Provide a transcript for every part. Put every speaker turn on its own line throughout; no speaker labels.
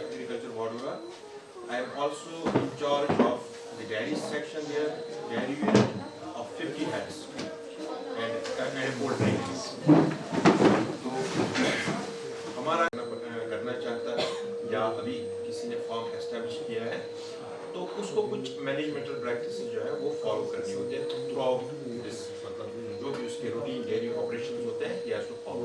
of Agriculture, Vadodara. I am also in charge of the dairy section there, dairy unit of 50 heads and a poultry unit. तो हमारा करना चाहता है या अभी किसी ने फार्म एस्टेब्लिश किया है तो उसको कुछ मैनेजमेंटल प्रैक्टिस जो है वो फॉलो करनी होती है थ्रू आउट दिस, मतलब जो भी उसके रूटीन डेली ऑपरेशन होते हैं या उसको फॉलो।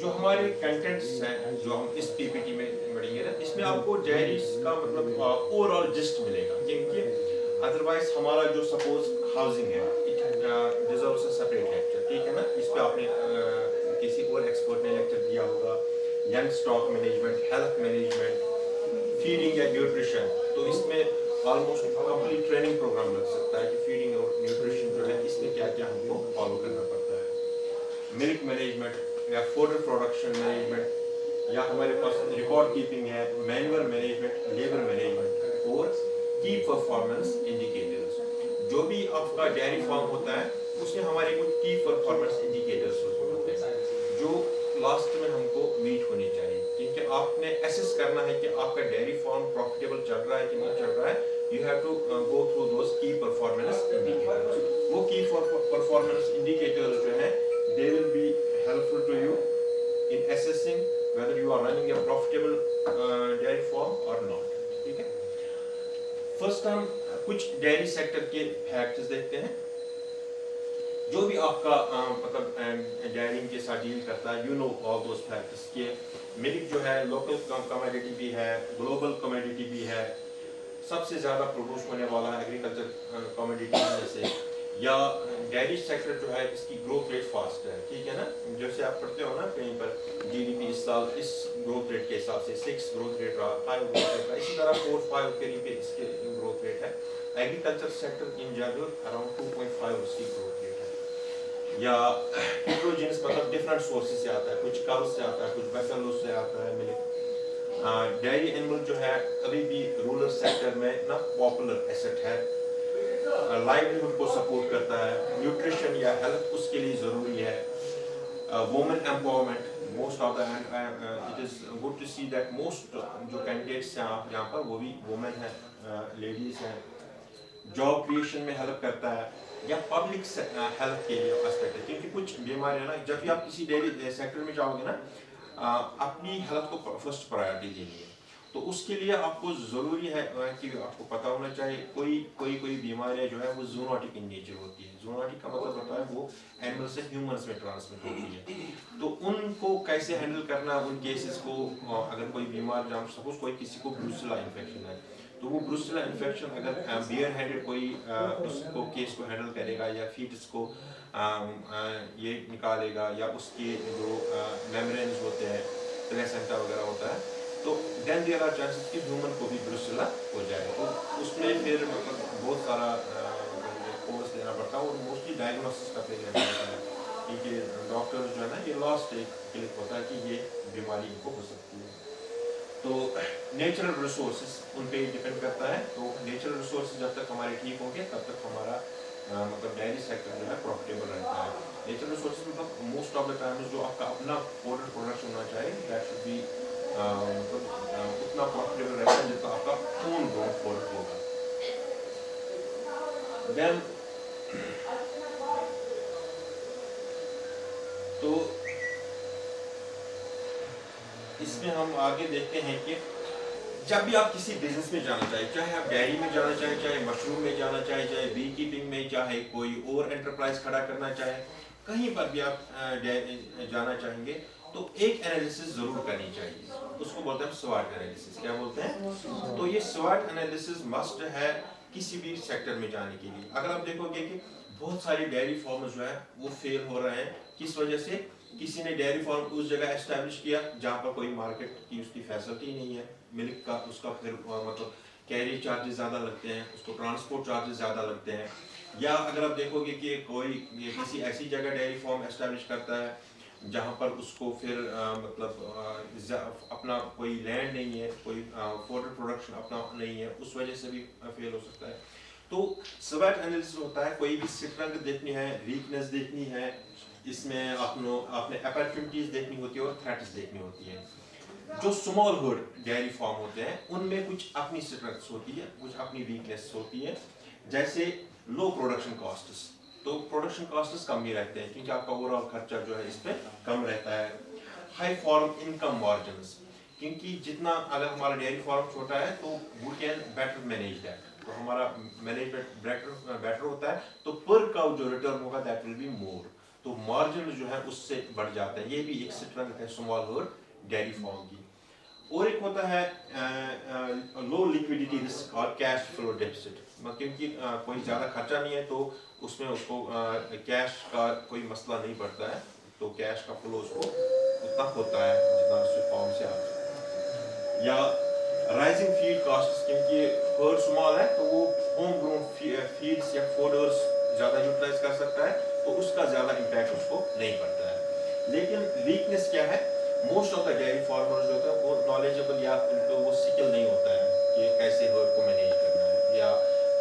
जो हमारे कंटेंट्स हैं जो हम इस पीपीटी में पढ़ेंगे ना, इसमें आपको डेयरीज का मतलब ओवरऑल जिस्ट मिलेगा, क्योंकि अदरवाइज हमारा जो सपोज हाउसिंग है it deserves a separate lecture, ठीक है ना। इस पे आपने किसी और एक्सपर्ट ने लेक्चर दिया होगा, young stock management, health management, feeding या न्यूट्रिशन, तो इसमें ऑलमोस्ट कंप्लीट ट्रेनिंग प्रोग्राम लग सकता है कि फीडिंग और न्यूट्रिशन जो है इसमें क्या क्या हमको फॉलो करना पड़ता है। मिल्क मैनेजमेंट या फूड प्रोडक्शन मैनेजमेंट, या हमारे पास रिकॉर्ड कीपिंग है, मैनुअल मैनेजमेंट, लेबर मैनेजमेंट और की परफॉर्मेंस इंडिकेटर्स। जो भी आपका डेयरी फार्म होता है उसमें हमारे कुछ की परफॉर्मेंस इंडिकेटर्स होते हैं जो लास्ट में हमको मीट होनी चाहिए, क्योंकि आपने एसेस करना है कि आपका डेयरी फार्म प्रॉफिटेबल चल रहा है कि नहीं चल रहा है। You have to go through those की परफॉर्मेंस इंडिकेटर्स। वो की परफॉर्मेंस इंडिकेटर्स जो है they will be helpful to you in assessing whether you are running a profitable dairy farm or not, ठीक है। फर्स्ट हम कुछ डेयरी सेक्टर के फैक्ट्स देखते हैं। जो भी आपका मतलब डेयरिंग के साथ डील करता है, you know all those factors के मिल्क जो है लोकल कमोडिटी भी है, ग्लोबल कमोडिटी भी है, सबसे ज़्यादा प्रोड्यूस होने वाला है एग्रीकल्चर कमोडिटी में से, या डेयरी सेक्टर जो है इसकी ग्रोथ रेट फास्ट है, ठीक है ना। जैसे आप पढ़ते हो ना कहीं पर जीडीपी इस साल इस ग्रोथ रेट के हिसाब से 6 ग्रोथ रेट रहा, 5 ग्रोथ रेट रहा, इसी तरह 4-5 करीब पे इसके ग्रोथ रेट है। Agriculture sector in general around 2.5 उसकी ग्रोथ रेट है। या हिट्रोजेनस मतलब डिफरेंट सोर्सेज से आता है, कुछ काउस से आता है, कुछ बफेलो से आता है मिल्क। डेयरी एनिमल जो है अभी भी रूरल सेक्टर में ना पॉपुलर एसेट है, लाइवलीहुड को सपोर्ट करता है, न्यूट्रिशन या हेल्थ उसके लिए ज़रूरी है। Women empowerment, most of the it is good to see that most जो कैंडिडेट्स हैं आप यहाँ पर वो भी वुमेन हैं, लेडीज़ हैं। जॉब क्रिएशन में हेल्प करता है, या पब्लिक हेल्थ के लिए एस्पेक्ट है, क्योंकि कुछ बीमारियाँ ना जब भी आप किसी डेयरी सेक्टर में जाओगे ना अपनी हेल्थ को फर्स्ट प्रायोरिटी देनी है, तो उसके लिए आपको ज़रूरी है कि आपको पता होना चाहिए कोई बीमारियाँ जो है वो जूनोटिक इन नेचर होती है। जूनोटिक का मतलब होता है वो एनिमल से ह्यूमंस में ट्रांसमिट होती है, तो उनको कैसे हैंडल करना उन केसेस को। अगर कोई बीमार जहाँ सपोज कोई किसी को ब्रूसेला इन्फेक्शन है, तो वो ब्रूसेला इन्फेक्शन अगर बियर हैंडेड कोई उसको केस को हैंडल करेगा या फीटस को ये निकालेगा, या उसके जो मेम्ब्रेन्स होते हैं, प्लेसेंटा वगैरह होता है, तो देन देयर आर चांसेस कि ह्यूमन को भी ब्रूसेला हो जाएगा। तो उसमें फिर मतलब बहुत सारा कोर्स देना पड़ता है और मोस्टली डायग्नोसिस का फेल रहता है, क्योंकि डॉक्टर जो है ना ये लास्ट एक क्लिक होता है कि ये बीमारी इनको हो सकती है। तो नेचुरल रिसोर्सेज उन पे डिपेंड करता है। तो नेचुरल रिसोर्सेज जब तक हमारे ठीक होंगे तब तक हमारा मतलब डेयरी सेक्टर जो है प्रॉफिटेबल रहता है। नेचुरल रिसोर्सेज मतलब मोस्ट ऑफ द टाइम जो आपका अपना प्रोडक्ट होना चाहिए, दैट शुड बी मतलब उतना प्रॉफिटेबल रहता है जितना आपका ओन ग्रोन प्रोडक्ट होगा। देन तो इसमें हम आगे देखते हैं कि जब भी आप किसी बिजनेस में जाना चाहे, चाहे आप डेयरी में जाना चाहे, चाहे मशरूम में जाना चाहे, चाहे बी कीपिंग में, चाहे कोई और एंटरप्राइज खड़ा करना चाहे, कहीं पर भी आप जाना चाहेंगे तो एक एनालिसिस जरूर करनी चाहिए। उसको बोलते हैं स्वॉट एनालिसिस। क्या बोलते हैं? तो ये स्वॉट एनालिसिस मस्ट है किसी भी सेक्टर में जाने के लिए। अगर आप देखोगे कि बहुत सारे डेयरी फार्मर्स जो है वो फेल हो रहे हैं, किस वजह से? किसी ने डेयरी फार्म उस जगह एस्टैब्लिश किया जहाँ पर कोई मार्केट की उसकी फैसिलिटी नहीं है, मिल्क का उसका फिर मतलब कैरी चार्जेस ज़्यादा लगते हैं, उसको ट्रांसपोर्ट चार्जेस ज़्यादा लगते हैं। या अगर आप देखोगे कि कोई किसी ऐसी जगह डेयरी फार्म एस्टैब्लिश करता है जहाँ पर उसको फिर मतलब अपना कोई लैंड नहीं है, कोई फूड प्रोडक्शन अपना नहीं है, उस वजह से भी फेल हो सकता है। तो स्वॉट एनालिसिस होता है, कोई भी स्ट्रेंथ देखनी है, वीकनेस देखनी है, इसमें आपने अपॉर्चुनिटीज देखनी होती है और थ्रेट्स देखनी होती है। जो स्मॉल हर्ड डेयरी फार्म होते हैं उनमें कुछ अपनी स्ट्रेंथ्स होती है, कुछ अपनी वीकनेस होती है, जैसे लो प्रोडक्शन कॉस्ट्स। तो प्रोडक्शन कॉस्ट्स कम ही रहते हैं क्योंकि आपका ओवरऑल खर्चा जो है इस पर कम रहता है। हाई फार्म इनकम मार्जिन्स, क्योंकि जितना अगर हमारा डेयरी फार्म छोटा है तो we can better manage that, तो हमारा मैनेजमेंट बेटर होता है, तो पर काउ जो रिटर्न होगा दैट विल बी मोर, तो मार्जिन जो है उससे बढ़ जाता है। ये भी एक स्ट्रेंथ है स्मॉल हर्ड डेयरी फार्म की। और एक होता है लो लिक्विडिटी रिस्क और कैश फ्लो डेफिसिट, क्योंकि कोई ज़्यादा खर्चा नहीं है तो उसमें उसको कैश का कोई मसला नहीं पड़ता है, तो कैश का फ्लो उसको उतना होता है जितना उसके फॉर्म से आता है। या राइजिंग फीड कॉस्ट, क्योंकि हर्ड स्मॉल है तो वो होम ग्रोन फीड्स या फोडर्स ज़्यादा यूटिलाइज कर सकता है, तो उसका ज़्यादा इम्पैक्ट उसको नहीं पड़ता है। लेकिन वीकनेस क्या है, most of the dairy farmers जो होता है वो नॉलेजेबल या उनको वो स्किल नहीं होता है कि कैसे हर्ड को मैनेज करना है या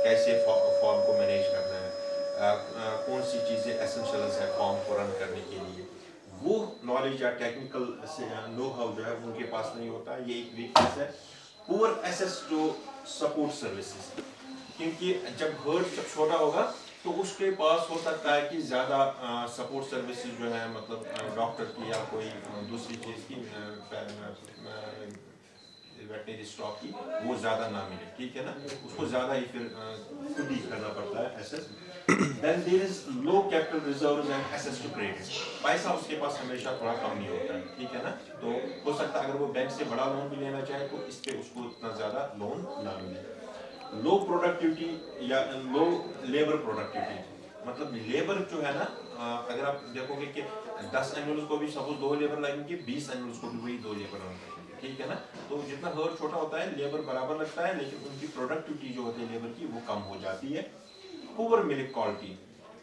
कैसे फार्म को मैनेज करना है, कौन सी चीज़ें एसेंशियल्स है फार्म को रन करने के लिए, वो नॉलेज या टेक्निकल नो हाउ जो है उनके पास नहीं होता है। ये एक वीकनेस है। Poor access to support services, क्योंकि जब हर्ड छोटा होगा तो उसके पास हो सकता है कि ज़्यादा सपोर्ट सर्विसेज जो है, मतलब डॉक्टर की या कोई दूसरी चीज़ की वेटनरी स्टॉक की, वो ज़्यादा ना मिले, ठीक है ना, उसको ज़्यादा ही फिर खुद ही करना पड़ता है assess. Then there is low capital reserves and access to credit, पैसा उसके पास हमेशा थोड़ा कम नहीं होता है, ठीक है ना, तो हो सकता है अगर वो बैंक से बड़ा लोन भी लेना चाहे तो इस पर उसको इतना ज़्यादा लोन ना मिले। लो प्रोडक्टिविटी या लो लेबर प्रोडक्टिविटी, मतलब लेबर जो है ना, अगर आप देखोगे कि 10 एनिमल्स को भी सपोज 2 लेबर लगेंगे, 20 एनिमल्स को भी वही 2 लेबर लगेंगे, ठीक है ना, तो जितना हर्ड छोटा होता है लेबर बराबर लगता है, लेकिन उनकी प्रोडक्टिविटी जो होती है लेबर की वो कम हो जाती है। पुअर मिल्क क्वालिटी,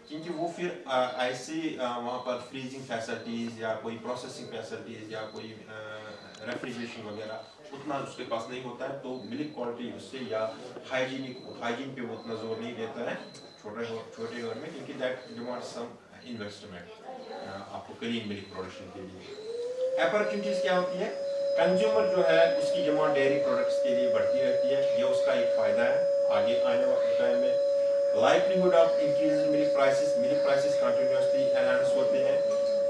क्योंकि वो फिर ऐसे वहाँ पर फ्रीजिंग फैसिलिटीज़ या कोई प्रोसेसिंग फैसिलिटीज़ या कोई रेफ्रिजरेशन वगैरह उतना उसके पास नहीं होता है, तो मिल्क क्वालिटी उससे या हाइजीन पे वो उतना जोर नहीं देता है छोटे घर में, क्योंकि दैट डिमांड्स सम इन्वेस्टमेंट आपको क्लीन मिल्क प्रोडक्शन के लिए। अपॉर्चुनिटीज़ क्या होती है, कंज्यूमर जो है उसकी डिमांड डेयरी प्रोडक्ट्स के लिए बढ़ती रहती है, ये उसका एक फ़ायदा है आगे आने वाले टाइम में। Livelihood of increase milk prices continuously enhance होते हैं।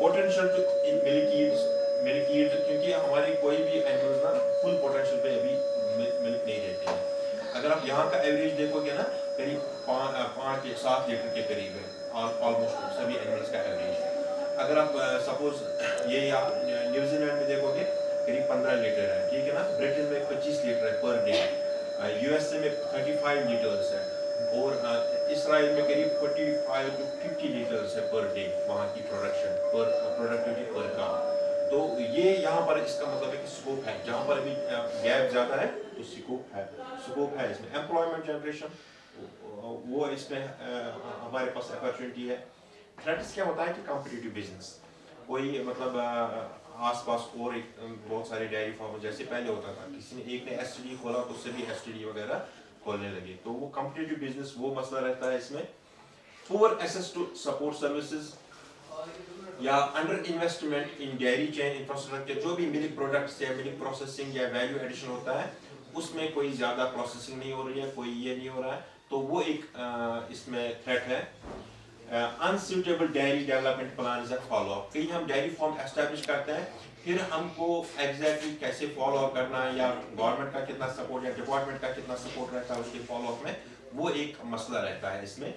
Potential to in milk yield, क्योंकि हमारी कोई भी एनिमल्स ना फुल पोटेंशियल पे अभी मिल्क नहीं देते हैं। अगर आप यहाँ का एवरेज देखोगे ना, करीब 5 या 7 लीटर के करीब है ऑलमोस्ट सभी एनिमल्स का एवरेज। अगर आप सपोज ये आप न्यूजीलैंड में देखोगे करीब 15 लीटर है, ठीक है ना, ब्रिटेन में 25 लीटर है पर डे, यूएसए में 35 लीटर्स है, और इसराइल में करीब 45 to 50 लीटर्स है पर डे वहाँ की प्रोडक्टिविटी पर काउ। तो ये यहाँ पर इसका मतलब है कि स्कोप है, जहाँ पर अभी गैप ज़्यादा है तो स्कोप है इसमें। एम्प्लॉयमेंट जनरेशन वो इसमें हमारे पास अपॉर्चुनिटी है। थ्रेट्स क्या होता है कि कॉम्पिटिटिव बिजनेस, कोई मतलब आसपास और एक बहुत सारे डेयरी फार्म जैसे पहले होता था, किसी ने एक ने एसटीडी खोला तो उससे भी एसटीडी वगैरह खोलने लगे, तो वो कॉम्पिटिटिव बिजनेस वो मसला रहता है इसमें। Poor access to support services या under investment in dairy chain infrastructure, जो भी मिल्क प्रोडक्ट्स या मिल्क प्रोसेसिंग या वैल्यू एडिशन होता है उसमें कोई ज़्यादा प्रोसेसिंग नहीं हो रही है, कोई ये नहीं हो रहा है, तो वो एक इसमें थ्रेट है। Unsuitable dairy development plan is follow up, कहीं हम डेयरी फार्म एस्टेब्लिश करते हैं फिर हमको एग्जैक्टली कैसे फॉलो अप करना है या गवर्नमेंट का कितना सपोर्ट या डिपार्टमेंट का कितना सपोर्ट रहता है उसके फॉलो अप में, वो एक मसला रहता है इसमें।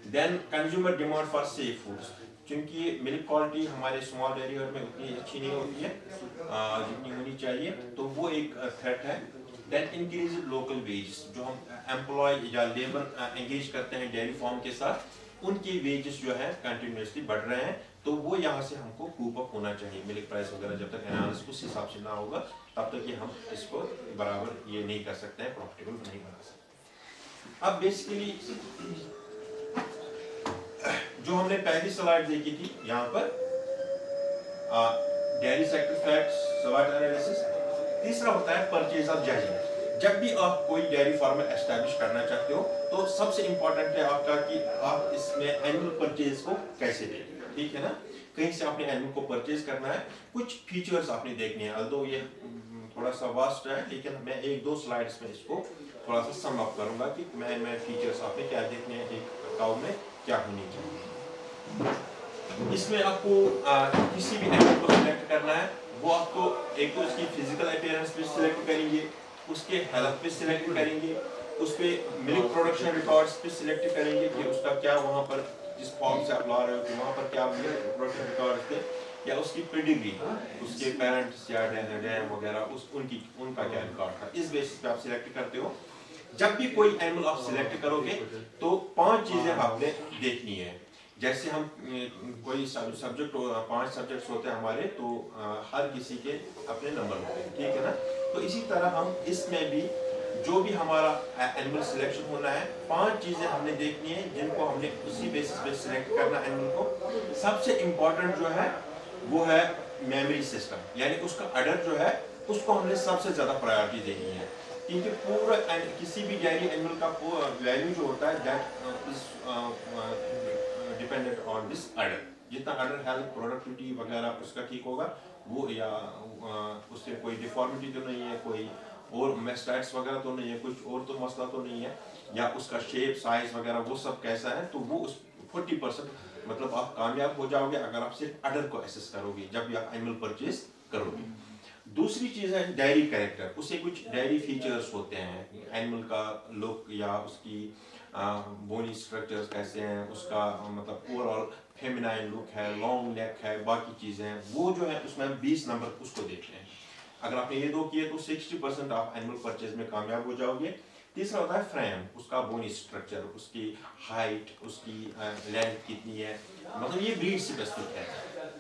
Then consumer demand for safe foods, क्योंकि मिल्क क्वालिटी हमारे स्मॉल डेयरी में उतनी अच्छी नहीं होती है जितनी होनी चाहिए, तो वो एक थ्रेट है। देन इंक्रीज लोकल वेजेस, जो हम एम्प्लॉय या लेबर एंगेज करते हैं डेयरी फार्म के साथ, उनकी वेजेस जो है कंटिन्यूसली बढ़ रहे हैं, तो वो यहाँ से हमको कूप अप होना चाहिए। मिल्क प्राइस वगैरह जब तक एनालिसिस उस हिसाब से ना होगा तब तक ये हम इसको बराबर ये नहीं कर सकते हैं, प्रॉफिटेबल नहीं बना सकते। अब बेसिकली जो हमने पहली स्लाइड देखी थी यहाँ पर dairy sector facts, SWOT analysis. तीसरा होता है परचेज ऑफ जजमेंट। जब भी आप कोई डेयरी फार्म एस्टैब्लिश करना चाहते हो तो सबसे इंपॉर्टेंट है आपका कि आप इसमें एनुअल परचेज को कैसे दें, ठीक है ना। कहीं से आपने एनिमल को परचेज करना है, कुछ फीचर्स आपने देखने हैं। अल्दो ये थोड़ा सा वास्ट है, लेकिन मैं एक दो स्लाइड्स में इसको थोड़ा सा सम अप करूंगा कि मैं फीचर्स आपने क्या देखने हैं, एक काउ में क्या होनी चाहिए। इसमें आपको किसी भी एनिमल को सिलेक्ट करना है, वो आपको एक तो उसकी फिजिकल अपीयरेंस पे सिलेक्ट करेंगे, उसके हेल्थ पे सिलेक्ट करेंगे, उस पे मिल्क प्रोडक्शन रिकॉर्ड्स पे सिलेक्ट करेंगे कि उसका क्या वहाँ पर जिस फॉर्म से आप ला रहे हो कि वहाँ पर क्या मिल्क प्रोडक्शन रिकॉर्ड्स थे, या उसकी पेडिग्री, उसके पेरेंट्स या डैम वगैरह उनका क्या रिकॉर्ड था, इस बेसिस पे आप सिलेक्ट करते हो। जब भी कोई एनिमल आप सिलेक्ट करोगे तो 5 चीजें आपने देखनी है। जैसे हम कोई सब्जेक्ट 5 सब्जेक्ट्स होते हैं हमारे, तो हर किसी के अपने नंबर होते हैं, ठीक है ना। तो इसी तरह हम इसमें भी जो भी हमारा एनिमल सिलेक्शन होना है, 5 चीजें हमने देखनी है जिनको हमने उसी बेसिस पे सिलेक्ट करना एनिमल को। सबसे इंपॉर्टेंट जो है वो है मेमोरी सिस्टम, यानी उसका अडर जो है उसको हमने सबसे ज्यादा प्रायोरिटी देनी है, क्योंकि पूरा किसी भी डेयरी एनिमल का वैल्यू जो होता है that is dependent on this udder. जितना अडर हेल्थ प्रोडक्टिविटी वगैरह उसका ठीक होगा, वो या उससे कोई डिफॉर्मिटी तो नहीं है, कोई और मेस्टाइट्स वगैरह तो नहीं है, कुछ और तो मसला तो नहीं है, या उसका शेप साइज वगैरह वो सब कैसा है, तो वो उस 40% मतलब आप कामयाब हो जाओगे अगर आप सिर्फ अडर को एसेस करोगे जब भी आप एनिमल परचेज करोगे। दूसरी चीज है डायरी कैरेक्टर, उससे कुछ डायरी फीचर्स होते हैं, एनिमल का लुक या उसकी बोनी स्ट्रक्चर्स कैसे हैं, उसका मतलब ओवरऑल फेमिनाइन लुक है, लॉन्ग नेक है, बाकी चीजें वो जो है उसमें 20 नंबर उसको देखते हैं। अगर आपने ये दो किए तो 60% आप एनिमल परचेज में कामयाब हो जाओगे। तीसरा होता है फ्रेम, उसका बोनी स्ट्रक्चर, उसकी हाइट, उसकी लेंथ कितनी है, मतलब ये ब्रीड स्पेसिफिक है।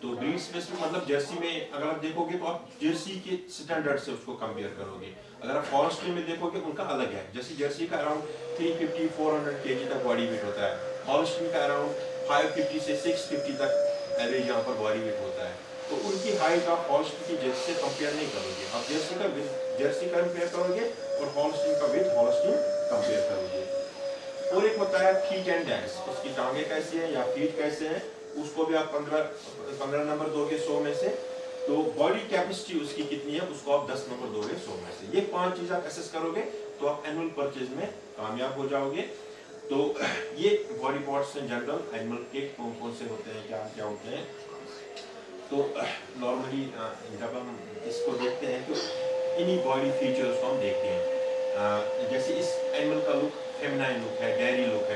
तो ब्रीड स्पेसिफिक मतलब जर्सी में अगर आप देखोगे तो आप जर्सी के स्टैंडर्ड से उसको कंपेयर करोगे। अगर आप फॉरेस्ट्री में देखोगे उनका अलग है, जैसे जर्सी का अराउंड 350-400 kg तक बॉडी वेट होता है, हॉल्स्टीन का अराउंड 550 से 650 तक एवरेज यहाँ पर बॉडी वेट होता है। तो उनकी हाइट आप हॉल्स्टीन की जर्सी से कंपेयर नहीं करोगे, आप जर्सी का विद जर्सी कंपेयर करोगे और हॉल्स्टीन का विद हॉल्स्टीन कंपेयर करोगे। और एक होता है फीट एंड डेंस, उसकी टांगे कैसी है या फीट कैसे हैं, उसको भी आप 15 नंबर दोगे 100 में से। तो बॉडी कैपेसिटी उसकी कितनी है, उसको आप 10 नंबर दोगे 100 में से। ये 5 चीज आप एसेस करोगे तो आप एनुअल परचेज में कामयाब हो जाओगे। तो ये body parts in general animal के कौन कौन से होते हैं, क्या क्या होते हैं। तो नॉर्मली जब हम इसको देखते हैं तो इन्हीं बॉडी फीचर्स को हम देखते हैं। जैसे इस एनिमल का लुक फेमिनाइन लुक है,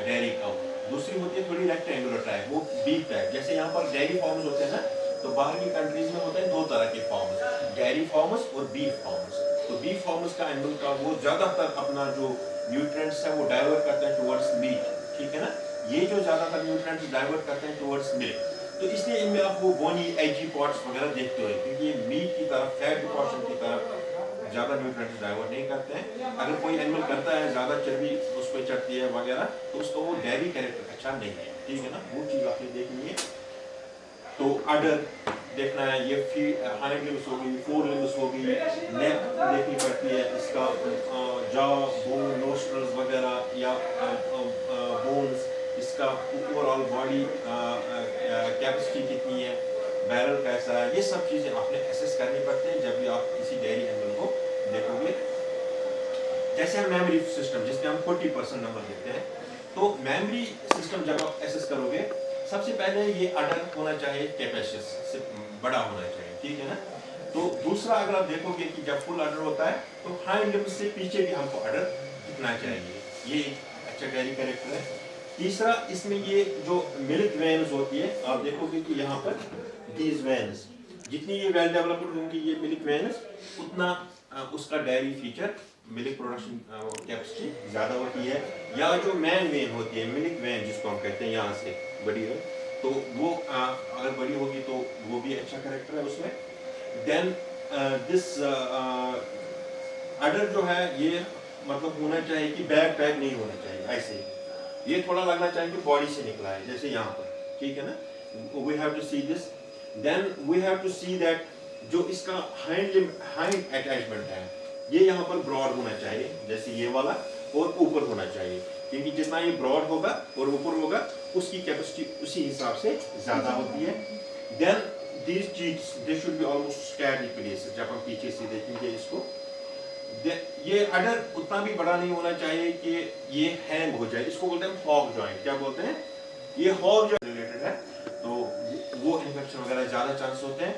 डेयरी काउ। दूसरी होती है थोड़ी रेक्टेंगुलर टाइप, वो बीफ टाइप। जैसे यहाँ पर डेयरी फॉर्म्स होते हैं ना, तो बाहर की कंट्रीज में होते हैं 2 तरह के फॉर्म्स, डेयरी फॉर्म्स और बीफ फॉर्म्स। तो बीफ फॉर्म्स का एनिमल का वो ज्यादातर अपना जो न्यूट्रिएंट्स है वो डाइवर्ट करते हैं टुवर्ड्स मीट, ठीक है ना। ये जो ज्यादातर न्यूट्रिएंट्स डाइवर्ट करते हैं टुवर्ड्स मिल्क, तो इसलिए इनमें आप वो बोनी एजी पॉट्स वगैरह देखते हो, क्योंकि ये मीट की तरफ, फैट डिपोर्शन की तरफ ज्यादा न्यूट्रिएंट्स डाइवर्ट नहीं करते हैं। अगर कोई एनिमल करता है, ज्यादा चर्बी उस पर चढ़ती है वगैरह, तो उसको वो डेयरी कैरेक्टर अच्छा नहीं है, ठीक है ना। वो चीज आपने देखनी है। तो अडर देखना है, ये हाइंड लिम्स होगी, फोर लिम्स होगी, नेक देखनी पड़ती है, इसका जॉ, बोन, नोस्ट्रल्स वगैरह या बोन्स, इसका ओवरऑल बॉडी कैपेसिटी कितनी है, बैरल कैसा है, ये सब चीजें आपने एसेस करनी पड़ती है जब भी आप किसी डेयरी एनिमल को देखोगे। जैसे हम मेमोरी सिस्टम, जिसमें हम 40% नंबर देते हैं, तो मेमोरी सिस्टम जब आप एसेस करोगे, सबसे पहले ये अडर होना चाहिए कैपेसियस से बड़ा होना चाहिए, ठीक है ना। तो दूसरा अगर आप देखोगे कि जब फुल अडर होता है तो हाइंड लिम्स से पीछे भी हमको अडर दिखना चाहिए, ये अच्छा डेयरी कैरेक्टर है। तीसरा, इसमें ये जो मिल्क वेन्स होती है, आप देखोगे कि यहाँ पर दीज वेन्स, जितनी ये वेल डेवलप्ड होंगी ये मिल्क वेन्स, उतना उसका dairy feature, milk production capacity ज्यादा होती है। या जो मैन वेन होती है, मिल्क वेन जिसको हम कहते हैं, यहाँ से बड़ी है, तो वो अगर बड़ी होगी तो वो भी अच्छा कैरेक्टर है उसमें। देन दिस अडर जो है ये मतलब होना चाहिए कि बैक टाइप नहीं होना चाहिए, ऐसे ये थोड़ा लगना चाहिए कि बॉडी से निकला है, जैसे यहाँ पर, ठीक है ना। We have to see this. Then we have to see that जो इसका हाइंड अटैचमेंट है, ये यहाँ पर ब्रॉड होना चाहिए, जैसे ये वाला, और ऊपर होना चाहिए, क्योंकि जितना ये ब्रॉड होगा और ऊपर होगा उसकी कैपेसिटी उसी हिसाब से ज्यादा होती है। Then these cheeks they should be almost square places. जब हम पीछे से देखेंगे इसको, ये अडर उतना भी बड़ा नहीं होना चाहिए कि ये हैंग हो जाए. इसको बोलते हैं हॉग जॉइंट. क्या बोलते हैं? ये हॉग जॉइंट रिलेटेड है, तो वो इन्फेक्शन वगैरह ज्यादा चांस होते हैं,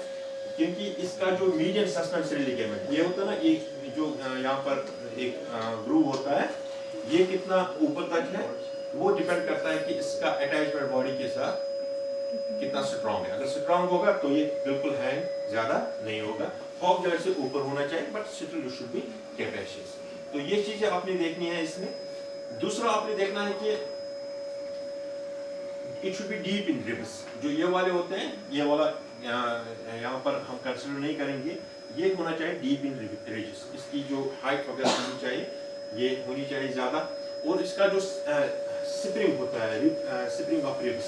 क्योंकि इसका जो मीडियम सस्पेंसरी लिगामेंट ये होता है ना, एक जो यहाँ पर एक ग्रूव होता है, ये कितना ऊपर तक है वो डिपेंड करता है कि इसका अटैचमेंट बॉडी के साथ कितना स्ट्रांग है. अगर स्ट्रांग होगा तो ये बिल्कुल हैंग ज्यादा नहीं होगा. हॉग जॉइंट से ऊपर होना चाहिए, but still you should be capacious. तो ये चीजें आपने देखनी है इसमें. दूसरा आपने देखना है कि it should B deep in ribs. जो ये वाले होते हैं, ये वाला यहाँ पर हम कंसिडर नहीं करेंगे, ये होना चाहिए डीप इन रिब्स. इसकी जो हाइट वगैरह होनी चाहिए ये होनी चाहिए ज्यादा. और इसका जो स्प्रिंग होता है, स्प्रिंग ऑफ रिब्स,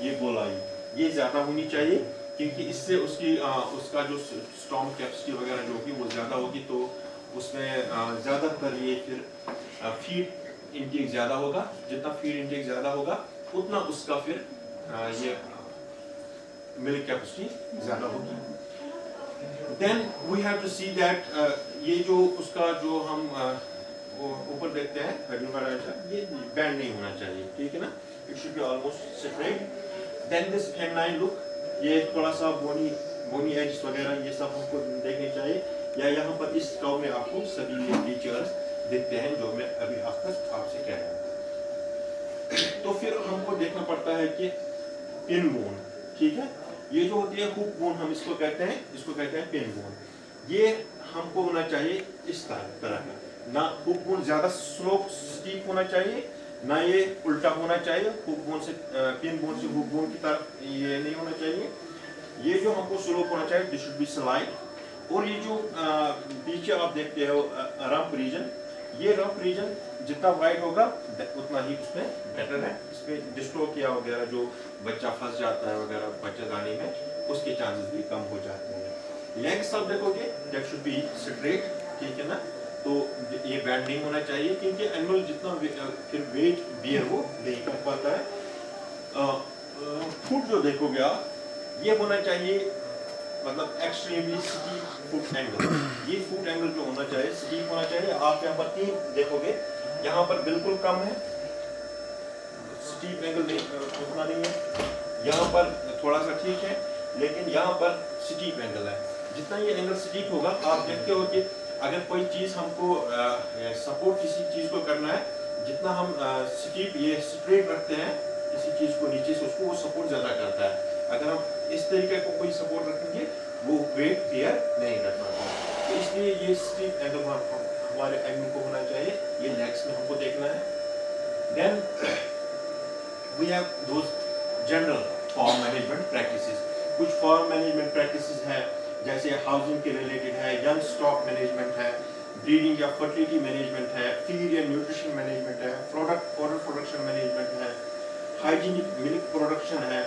ये गोलाई ये ज्यादा होनी चाहिए, क्योंकि इससे उसकी उसका जो स्टॉमक कैपेसिटी वगैरह जो होगी वो ज्यादा होगी, तो उसमें ज्यादातर ये फिर फीड इनटेक ज्यादा होगा. जितना फीड इनटेक ज्यादा होगा उतना उसका फिर ये मिल्क कैपेसिटी ज्यादा होगी. Then we have to see that ये जो उसका जो हम ऊपर देखते हैं हड्डियों का ढांचा, ये बैंड नहीं होना चाहिए. ठीक है ना? It should be almost straight. Then this feminine look, ये थोड़ा सा बोनी एज वगैरह ये सब हमको देखने चाहिए. या यहाँ पर इस कर्व में आपको सभी ये फीचर्स दिखते हैं जो मैं अभी आपसे कह रहा हूँ. तो फिर हमको देखना पड़ता है कि पिन बोन. ठीक है, ये जो होती है हुक बोन हम इसको कहते हैं पिन बोन. ये हमको होना चाहिए इस तरह का. ना हुक बोन ज्यादा स्लोप स्टीप होना चाहिए, ना ये उल्टा होना चाहिए. हुक बोन से पिन बोन से हुक बोन की तरफ ये नहीं होना चाहिए. ये जो हमको स्लोप होना चाहिए दिस शुड बी स्लाइड. और ये जो पीछे आप देखते हो रंप रीजन, ये रंप रीजन जितना वाइड होगा उतना ही उसमें बेटर है. इसमें डिस्ट्रोकिया वगैरह जो बच्चा फंस जाता है वगैरह बच्चेदानी में, उसके चांसेस भी कम हो जाते हैं. लेग्स आप देखोगे दैट शुड बी स्ट्रेट. ठीक है ना? तो ये बैंड नहीं होना चाहिए, क्योंकि एनिमल जितना फिर वेट बियर वो नहीं कर पाता है. फुट जो देखोगे आप, ये होना चाहिए मतलब एक्सट्रीमली स्टीप फुट एंगल. ये फुट एंगल जो होना चाहिए स्टीप होना चाहिए. आप यहाँ पर 3 देखोगे, यहाँ पर बिल्कुल कम है, स्टीप एंगल नहीं उतना नहीं है. यहाँ पर थोड़ा सा ठीक है, लेकिन यहाँ पर स्टीप एंगल है. जितना ये एंगल स्टीप होगा, आप देखते हो कि अगर कोई चीज हमको सपोर्ट किसी चीज को करना है, जितना हम स्टीप ये स्ट्रेट रखते हैं किसी चीज को नीचे से, उसको वो सपोर्ट ज्यादा करता है. अगर हम इस तरीके को कोई सपोर्ट रखेंगे वो वेट बेयर नहीं कर पाता. तो इसलिए ये स्टीप एंगल हमारे एंगल को होना चाहिए. ये लेग्स में हमको देखना है. Then we have those general farm management practices. कुछ फॉर्म मैनेजमेंट प्रैक्टिसेस है, जैसे हाउसिंग के रिलेटेड है, यंग स्टॉक मैनेजमेंट है, ब्रीडिंग या फर्टिलिटी मैनेजमेंट है, फीड या न्यूट्रिशन मैनेजमेंट है, प्रोडक्शन मैनेजमेंट है, हाइजीनिक मिल्क प्रोडक्शन है,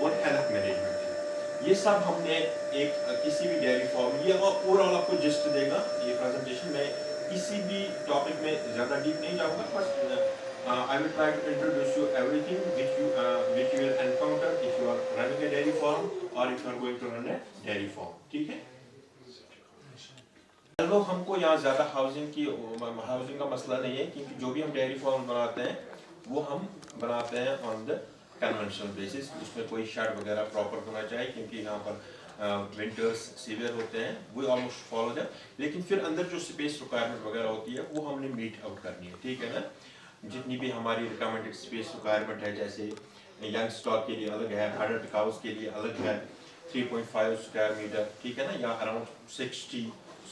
और हेल्थ मैनेजमेंट है. ये सब हमने एक किसी भी डेयरी फार्म, ये ओवरऑल आपको जिस्ट देगा ये प्रेजेंटेशन. मैं किसी भी टॉपिक में ज़्यादा डीप नहीं जाऊँगा, but I will try to introduce you everything which you will encounter if you are running a dairy farm or if you are going to run a dairy farm. ठीक है? चलो, हमको यहाँ ज़्यादा हाउसिंग का मसला नहीं है, क्योंकि जो भी हम डेयरी फार्म बनाते हैं वो हम बनाते हैं ऑन द कन्वेंशनल बेसिस. उसमें कोई शेड वगैरह प्रॉपर होना चाहिए, क्योंकि यहाँ पर विंटर्स सीवियर होते हैं, वो ऑलमोस्ट फॉलो है. लेकिन फिर अंदर जो स्पेस रिक्वायरमेंट वगैरह होती है वो हमने मीट आउट करनी है. ठीक है ना? जितनी भी हमारी रिकमेंडेड स्पेस रिक्वायरमेंट है, जैसे यंग स्टॉक के लिए अलग है, अडल्ट काउस के लिए अलग है 3.5 स्क्वायर मीटर. ठीक है ना? या अराउंड 60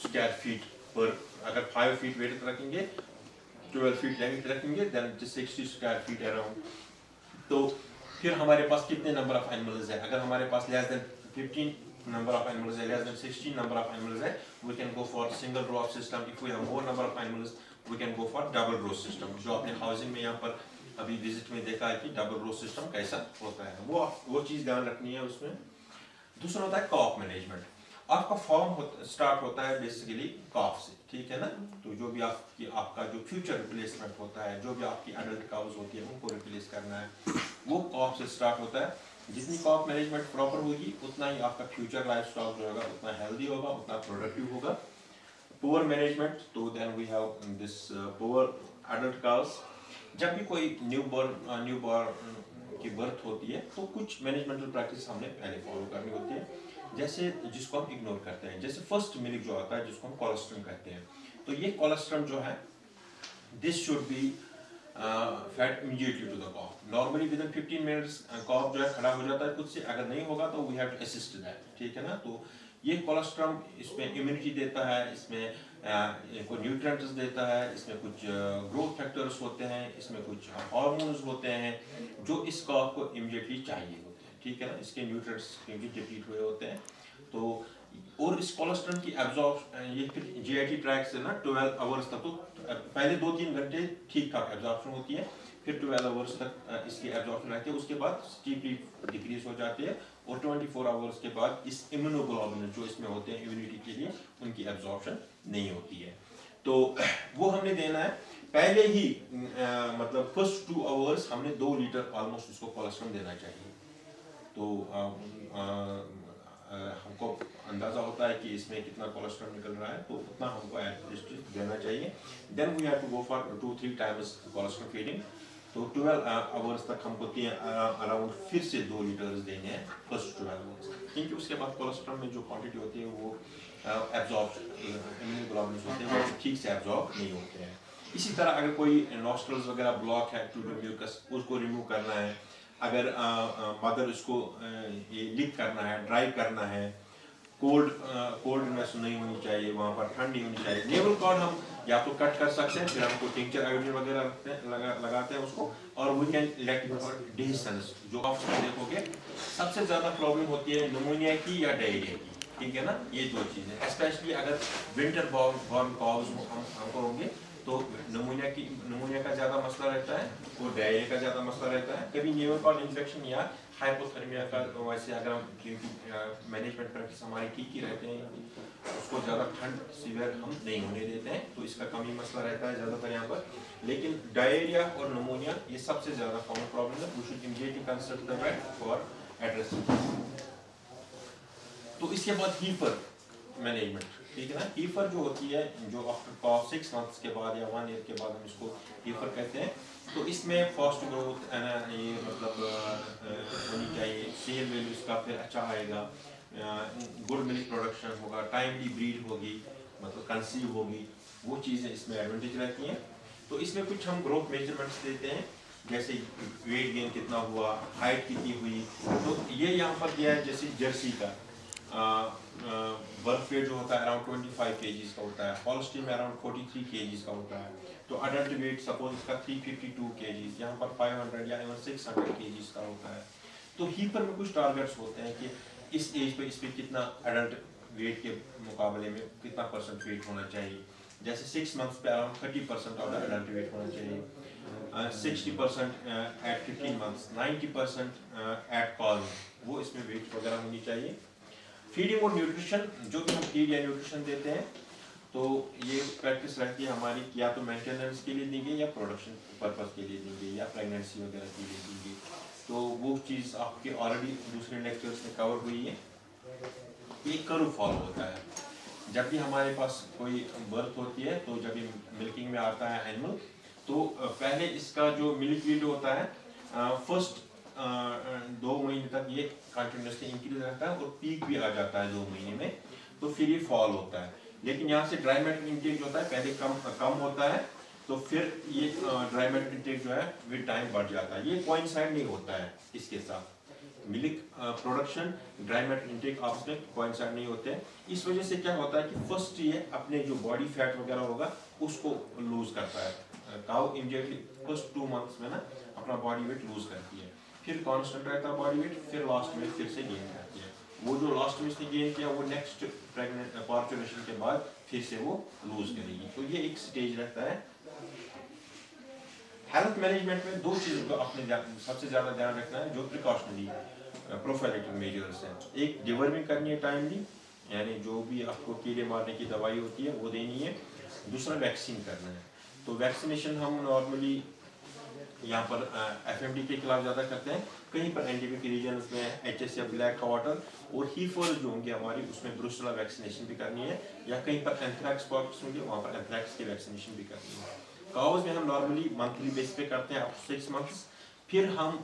स्क्वायर फीट पर. अगर 5 फीट वेट रखेंगे, 12 फीट लेंथ रखेंगे, देन 60 स्क्वायर फीट अराउंड. तो फिर हमारे पास कितने नंबर ऑफ एनिमल्स है? अगर हमारे पास less than 15 number of animals है, less than 16 number of animals है, we can go for single row system. If we have more number of animals, we can go for double row system. जो आपने housing में यहाँ पर अभी visit में देखा है कि डबल रो सिस्टम कैसा होता है, वो चीज़ ध्यान रखनी है उसमें. दूसरा होता है कॉफ मैनेजमेंट. आपका फॉर्म स्टार्ट होता है बेसिकली कॉफ से. ठीक है ना? तो जो भी आपका जो फ्यूचर रिप्लेसमेंट होता है, जो भी आपकी एडल्ट काउज होती है उनको रिप्लेस करना है, वो कॉफ से स्टार्ट होता है. जितनी कॉफ मैनेजमेंट प्रॉपर होगी उतना ही आपका फ्यूचर लाइफस्टाइल जो होगा उतना हेल्दी होगा, उतना प्रोडक्टिव होगा। पुअर मैनेजमेंट, तो then we have this poor adult girls. जब भी कोई न्यू बॉर्न की बर्थ होती है तो कुछ मैनेजमेंटल प्रैक्टिस हमने पहले फॉलो करनी होती है, जैसे जिसको हम इग्नोर करते हैं। जैसे फर्स्ट मिल्क जो आता है जिसको हम कोलेस्ट्रम कहते हैं, तो ये कोलेस्ट्रम जो है this should be fed immediately to the cough. Normally within 15 minutes cough जो है खड़ा हो जाता है खुद से, अगर नहीं होगा तो we have to assist that, ठीक है ना। तो ये कोलेस्ट्रम इसमें इम्यूनिटी देता है, इसमें कोई न्यूट्रिएंट्स देता है, इसमें कुछ ग्रोथ फैक्टर्स होते हैं, इसमें कुछ हार्मोन्स होते हैं जो इस कॉफ को इमीडिएटली चाहिए होते हैं, ठीक है ना। इसके न्यूट्रिएंट्स क्योंकि डिप्लीट हुए होते हैं, तो और इस कोलेस्ट्रॉल की एब्जॉर्ब ये फिर जीआईटी ट्रैक से ना 12 आवर्स तक, तो पहले 2-3 घंटे ठीक ठाक एब्जॉर्प्शन होती है, फिर 12 आवर्स तक इसकी एब्जॉर्प्शन रहती है, उसके बाद स्टीपली डिक्रीज हो जाती है, और 24 आवर्स के बाद इस इम्यूनोग्लोबुलिन जो इसमें होते हैं इम्यूनिटी के लिए, उनकी एब्जॉर्प्शन नहीं होती है। तो वो हमने देना है पहले ही, मतलब फर्स्ट 2 आवर्स हमने 2 लीटर ऑलमोस्ट उसको कोलेस्ट्रॉल देना चाहिए। तो हमको अंदाज़ा होता है कि इसमें कितना कोलेस्ट्रॉल निकल रहा है, तो उतना हमको एटलीस्ट देना चाहिए। Then we have to go for 2-3 times cholesterol feeding. तो 12 आवर्स तक हमको अराउंड फिर से 2 लीटर्स देने हैं फर्स्ट 12 आवर्स, क्योंकि उसके बाद कोलेस्ट्रॉल में जो क्वांटिटी होती है वो एब्जॉर्ब इम्यूनोग्लोबुलिन होते हैं वो ठीक से एब्जॉर्ब नहीं होते हैं। इसी तरह अगर कोई नॉस्ट्रल्स वगैरह ब्लॉक है टू म्यूकस, उसको रिमूव करना है। अगर मदर इसको ये लीक करना है, ड्राई करना है, कोल्डनेस नहीं होनी चाहिए, वहाँ पर ठंड नहीं होनी चाहिए। नेवल कॉर्ड हम या तो कट कर सकते हैं, फिर हमको टिंचर आयोडीन वगैरह लगाते हैं उसको, और वी कैन लेट डिसेंस। जो आप देखोगे सबसे ज़्यादा प्रॉब्लम होती है निमोनिया की या डायरिया की, ठीक है ना। ये 2 चीज़ें स्पेशली अगर विंटर बॉर्न कॉज हमको होंगे तो निमोनिया का ज़्यादा मसला रहता है और डायरिया का ज़्यादा मसला रहता है। कभी न्यूमोनिया कॉर्ड इन्फेक्शन या हाइपोथर्मिया का, वैसे अगर हम क्योंकि मैनेजमेंट प्रैक्टिस हमारी ठीक ही रहते हैं, उसको ज़्यादा ठंड सीवियर हम नहीं होने देते हैं, तो इसका कम ही मसला रहता है ज़्यादातर यहाँ पर। लेकिन डायरिया और निमोनिया ये सबसे ज़्यादा कॉमन प्रॉब्लम है, we should immediately consult the vet for addressing. तो इसके बाद हीपर मैनेजमेंट, ठीक है ना। हीफर जो होती है, जो आफ्टर 6 मंथ्स के बाद या 1 ईयर के बाद हम इसको हीफर कहते हैं। तो इसमें फास्ट ग्रोथ ये मतलब होनी चाहिए, सेल वैल्यू इसका फिर अच्छा आएगा, गुड मिल्क प्रोडक्शन होगा, टाइमली ब्रीड होगी, मतलब कंसीव होगी, वो चीज़ें इसमें एडवांटेज रहती हैं। तो इसमें कुछ हम ग्रोथ मेजरमेंट्स देते हैं, जैसे वेट गेन कितना हुआ, हाइट कितनी हुई। तो ये यहाँ पर दिया है, जैसे जर्सी का बर्थ वेट जो होता है अराउंड 25 केजीज का होता है, हॉलस्टीन में अराउंड 43 केजीज का होता है। तो अडल्ट वेट सपोज इसका 352 केजीज, यहाँ पर 500 या इवन 600 केजीज का होता है। तो हीपर में कुछ टारगेट्स होते हैं कि इस एज पे इस पर कितना एडल्ट वेट के मुकाबले में कितना परसेंट वेट होना चाहिए। जैसे 6 मंथ्स पे around 30% of the adult weight होना चाहिए, 60% एट 15 मंथ्स, 90% एट कॉल, वो इसमें वेट वगैरह होनी चाहिए। फीडिंग और न्यूट्रिशन, जो भी हम फीड या न्यूट्रिशन देते हैं, तो ये प्रैक्टिस रहती है हमारी, या तो मेंटेनेंस के लिए देंगे या प्रोडक्शन पर्पस के लिए देंगे या प्रेगनेंसी वगैरह के लिए देंगे। तो वो चीज़ आपके ऑलरेडी दूसरे लेक्चर्स में कवर हुई है। एक कर्व फॉलो होता है जब भी हमारे पास कोई बर्थ होती है, तो जब ये मिल्किंग में आता है एनिमल, तो पहले इसका जो मिल्क यील्ड होता है फर्स्ट 2 महीने तक ये कंटिन्यूसली इंक्रीज रहता है और पीक भी आ जाता है 2 महीने में, तो फिर ये फॉल होता है। लेकिन यहाँ से ड्राई मैटर इंटेक जो होता है पहले कम होता है, तो फिर ये ड्राई मैटर इंटेक जो है विद टाइम बढ़ जाता है। ये कोइंसाइड नहीं होता है इसके साथ, milk production dry matter intake आपस में कोइंसाइड नहीं होते हैं। इस वजह से क्या होता है कि फर्स्ट ये अपने जो बॉडी फैट वगैरह होगा उसको लूज करता है। काउ इमीडिएटली फर्स्ट 2 मंथ्स में ना अपना बॉडी वेट लूज करती है, फिर कांस्टेंट रहता है बॉडी वेट, फिर लास्ट में फिर से गेन करती है। वो जो लास्ट में इसने गेन किया वो नेक्स्ट प्रेग्नेंट पार्चुलेशन के बाद फिर से वो लूज करेगी। तो ये एक स्टेज रहता है। हेल्थ मैनेजमेंट में 2 चीज़ों को अपने सबसे ज़्यादा ध्यान रखना है, जो प्रिकॉशनरी प्रोफाइलेटिक मेजर्स हैं। एक डिवर्मिंग करनी है टाइमली, यानी जो भी आपको कीड़े मारने की दवाई होती है वो देनी है। दूसरा वैक्सीन करना है। तो वैक्सीनेशन हम नॉर्मली यहाँ पर FMD के खिलाफ ज़्यादा करते हैं, कहीं पर एंडेमिक रीजन में HS या ब्लैक वाटर और हीफर्स जो होंगे हमारी उसमें ब्रूसेला वैक्सीनेशन भी करनी है, या कहीं पर एंथ्रैक्स पॉक्स होंगे वहाँ पर एंथ्रैक्स की वैक्सीनेशन भी करनी है। काउज में हम नॉर्मली मंथली बेस पे करते हैं अप टू 6 मंथ्स, फिर हम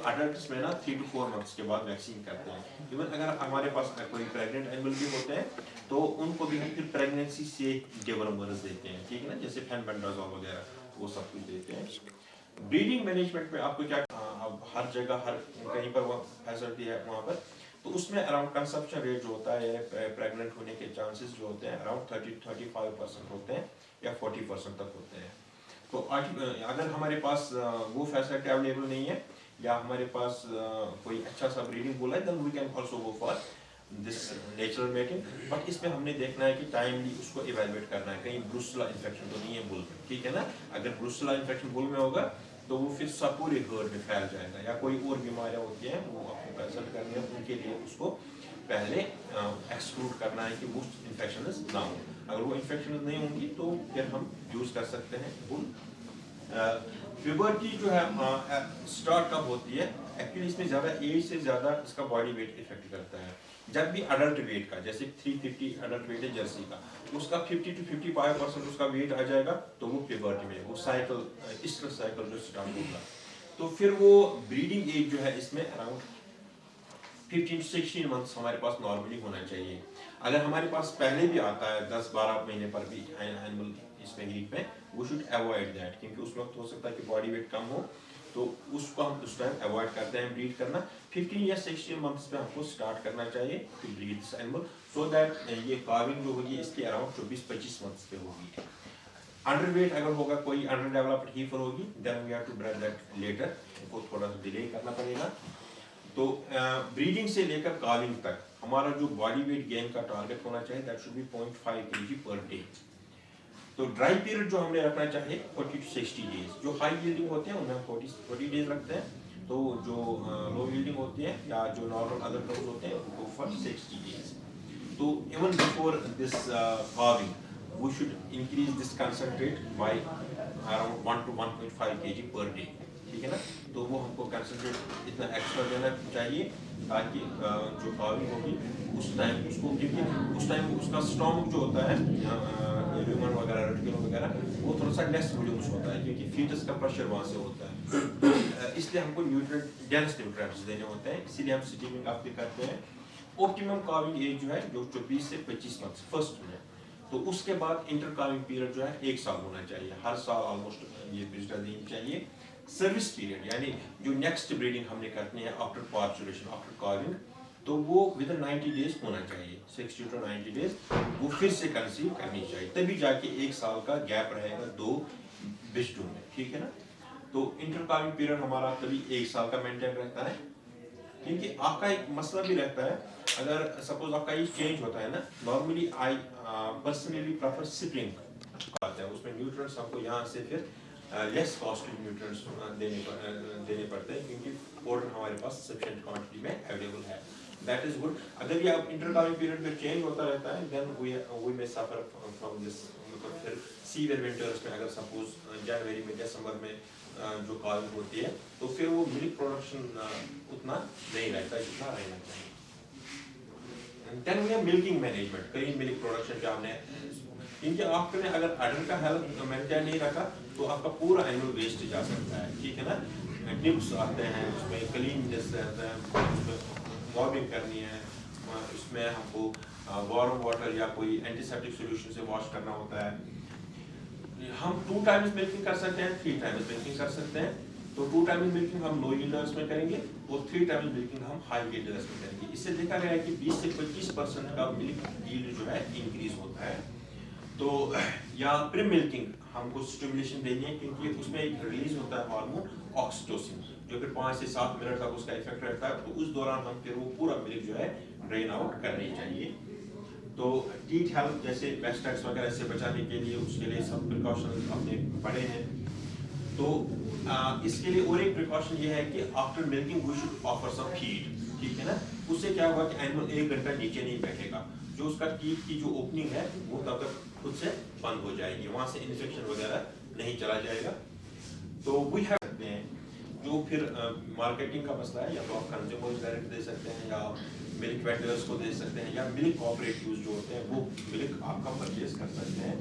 अडल्ट्स में ना 3 to 4 मंथ्स के बाद वैक्सीन करते हैं। इवन अगर हमारे पास कोई प्रेग्नेंट एनिमल भी होते हैं तो उनको भी हम फिर प्रेगनेंसी से डेवलपर्स देते हैं, ठीक है ना, जैसे फेनबेंडाजोल वगैरह वो सब कुछ देते हैं। ब्रीडिंग मैनेजमेंट में आपको क्या, अब हर जगह हर कहीं पर वो फैसिलिटी है वहाँ पर, तो उसमें अराउंड कंसप्शन रेट जो होता है, प्रेग्नेंट होने के चांसेस जो होते हैं अराउंड 30-35% होते हैं या 40% तक होते हैं। तो अगर हमारे पास वो फैसिलिटी अवेलेबल नहीं है या हमारे पास कोई अच्छा सा ब्रीडिंग बुल है, then we can also go for this natural mating. But इसमें हमने देखना है कि टाइमली उसको इवेलुएट करना है, कहीं ब्रूसेला इन्फेक्शन तो नहीं है बुल में, ठीक है ना। अगर ब्रूसेला इन्फेक्शन बुल में होगा तो वो फिर सब पूरे हर्ड में फैल जाएगा, या कोई और बीमारियां होती हैं वो आपको कंसल्ट करनी है, उनके लिए उसको पहले एक्सक्लूड करना है कि वो इन्फेक्शन ना हो। अगर वो इन्फेक्शन नहीं होंगी तो फिर हम यूज कर सकते हैं बुल। प्यूबर्टी जो है स्टार्ट कब होती है, एक्चुअली इसमें ज़्यादा एज से ज़्यादा इसका बॉडी वेट इफेक्ट करता है। जब भी अडल्ट वेट का, जैसे 350 अडल्ट वेट है जर्सी का, उसका 50 to 55% उसका वेट आ जाएगा तो वो प्यूबर्टी में, वो साइकिल ईस्ट्रस साइकिल जो स्टार्ट होगा, तो फिर वो ब्रीडिंग एज जो है इसमें अराउंड 15 to 16 मंथ्स हमारे पास नॉर्मली होना चाहिए। अगर हमारे पास पहले भी आता है 10-12 महीने पर भी एनिमल इसमें हीट में, वो शुड अवॉइड दैट, क्योंकि उस वक्त हो सकता है कि बॉडी वेट कम हो, तो उसको हम उस टाइम अवॉइड करते हैं ब्रीड करना। 15 या 16 मंथ्स पे हमको स्टार्ट करना चाहिए to breed this animal, so that ये कार्विंग जो होगी इसकी अराउंड 24-25 मंथ्स पे होगी। अंडरवेट अगर होगा, कोई अंडर डेवलप्ड हीफर होगी, then we have to breed that later, उनको थोड़ा सा डिले करना पड़ेगा। तो ब्रीडिंग से लेकर कार्विंग तक हमारा जो बॉडी वेट गेन का टारगेट होना चाहिए that should B 0.5 kg per day. तो ड्राई पीरियड जो हमने रखना चाहिए 40 to 60 डेज। जो हाई यील्डिंग होते हैं उनमें 40 डेज रखते हैं, तो जो लो यील्डिंग होती है या जो नॉर्मल अदर क्राउज होते हैं उनको फॉर 60 डेज। तो even before this calving we should increase this concentrate by around 1 to 1.5 kg per day, ठीक है ना। तो वो हमको कंसंट्रेट इतना एक्स्ट्रा देना चाहिए ताकि जो कार्विंग होगी उस टाइम उसको, क्योंकि उस टाइम उसका स्टॉमक जो होता है ह्यूमन वगैरह रेटिकुलम वगैरह वो थोड़ा सा लेस वॉल्यूम्स होता है, क्योंकि फीटस का प्रेशर वहाँ से होता है। इसलिए हमको न्यूट्रिएंट डेंस न्यूट्रिएंट्स देने होते हैं, इसीलिए हम स्टीमिंग आप भी करते हैं। ऑप्टिमम कार्विंग एज जो है जो 24 से 25 मंथ्स फर्स्ट में, तो उसके बाद इंटर कार्विंग पीरियड जो है 1 साल होना चाहिए, हर साल ऑलमोस्ट ये विजिटर देनी चाहिए। सर्विस पीरियड यानी जो नेक्स्ट ब्रीडिंग हमने करनी है आफ्टर पार्चुरेशन आफ्टर कार्विंग, तो वो विद इन 90 डेज होना चाहिए, 60 to 90 डेज वो फिर से कंसीव करनी चाहिए, तभी जाके 1 साल का गैप रहेगा 2 बिस्टों में, ठीक है ना। तो इंटर कार्विंग पीरियड हमारा तभी 1 साल का मेंटेन रहता है, क्योंकि आपका एक मसला भी रहता है, अगर सपोज आपका ये चेंज होता है ना, नॉर्मली आई पर्सनली प्रेफर सिपलिंग आता है, उसमें न्यूट्रिएंट्स आपको यहाँ से फिर लेस कॉस्टली न्यूट्रिएंट्स देने पड़ते हैं, क्योंकि पाउडर हमारे पास सफिशिएंट क्वांटिटी में अवेलेबल है, दैट इज गुड। अगर ये आप इंटर कार्विंग पीरियड फिर चेंज होता रहता है, then we may suffer from this, मतलब फिर सीवियर विंटर्स में अगर सपोज जनवरी में दिसंबर में जो कार्विंग होती है, तो फिर वो मिल्क प्रोडक्शन उतना नहीं रहता जितना रहना चाहिए। Then we have milking management, कई मिल्क प्रोडक्शन का हमने, क्योंकि आपने अगर अडल्ट का हेल्थ मेंटेन नहीं रखा तो आपका पूरा एनिमल वेस्ट जा सकता है, ठीक है ना। टिप्स आते हैं उसमें, क्लीननेस रहता है, उसमें मॉबिंग करनी है, उसमें हमको वार्म वाटर या कोई एंटीसेप्टिक सॉल्यूशन से वॉश करना होता है। हम 2 टाइम्स मिल्किंग कर सकते हैं, 3 टाइम्स मिल्किंग कर सकते हैं। तो 2 टाइम्स मिल्किंग हम लो यील्डर्स में करेंगे और 3 टाइम्स मिल्किंग हम हाई यील्डर्स में करेंगे। इससे देखा गया है कि 20 से 25% का मिल्क यील्ड जो है इंक्रीज होता है। तो या प्री मिल्किंग हमको स्टिमुलेशन देनी है, क्योंकि उसमें एक रिलीज होता है हार्मोन ऑक्सीटोसिन, जो फिर 5 से 7 मिनट तक उसका इफेक्ट रहता है, तो उस दौरान हम फिर वो पूरा मिल्क जो है ड्रेन आउट करनी चाहिए। तो टीथ हेल्थ जैसे पेस्टिसाइड्स वगैरह से बचाने के लिए उसके लिए सब प्रिकॉशन अपने पड़े हैं। तो इसके लिए और एक प्रिकॉशन ये है कि after milking we should offer some feed, ठीक है ना। उससे क्या होगा कि एनिमल 1 घंटा नीचे नहीं बैठेगा, जो उसका टीथ की जो ओपनिंग है वो तब तक खुद से बंद हो जाएगी, वहां से इन्फेक्शन वगैरह नहीं चला जाएगा। तो वी हैव सकते हैं। जो फिर मार्केटिंग का मसला है, या तो आप कंज्यूमर्स डायरेक्ट दे सकते हैं, या मिल्क वेंडर्स को दे सकते हैं, या मिल्क कोऑपरेटिव्स जो होते हैं वो मिल्क आपका परचेज कर सकते हैं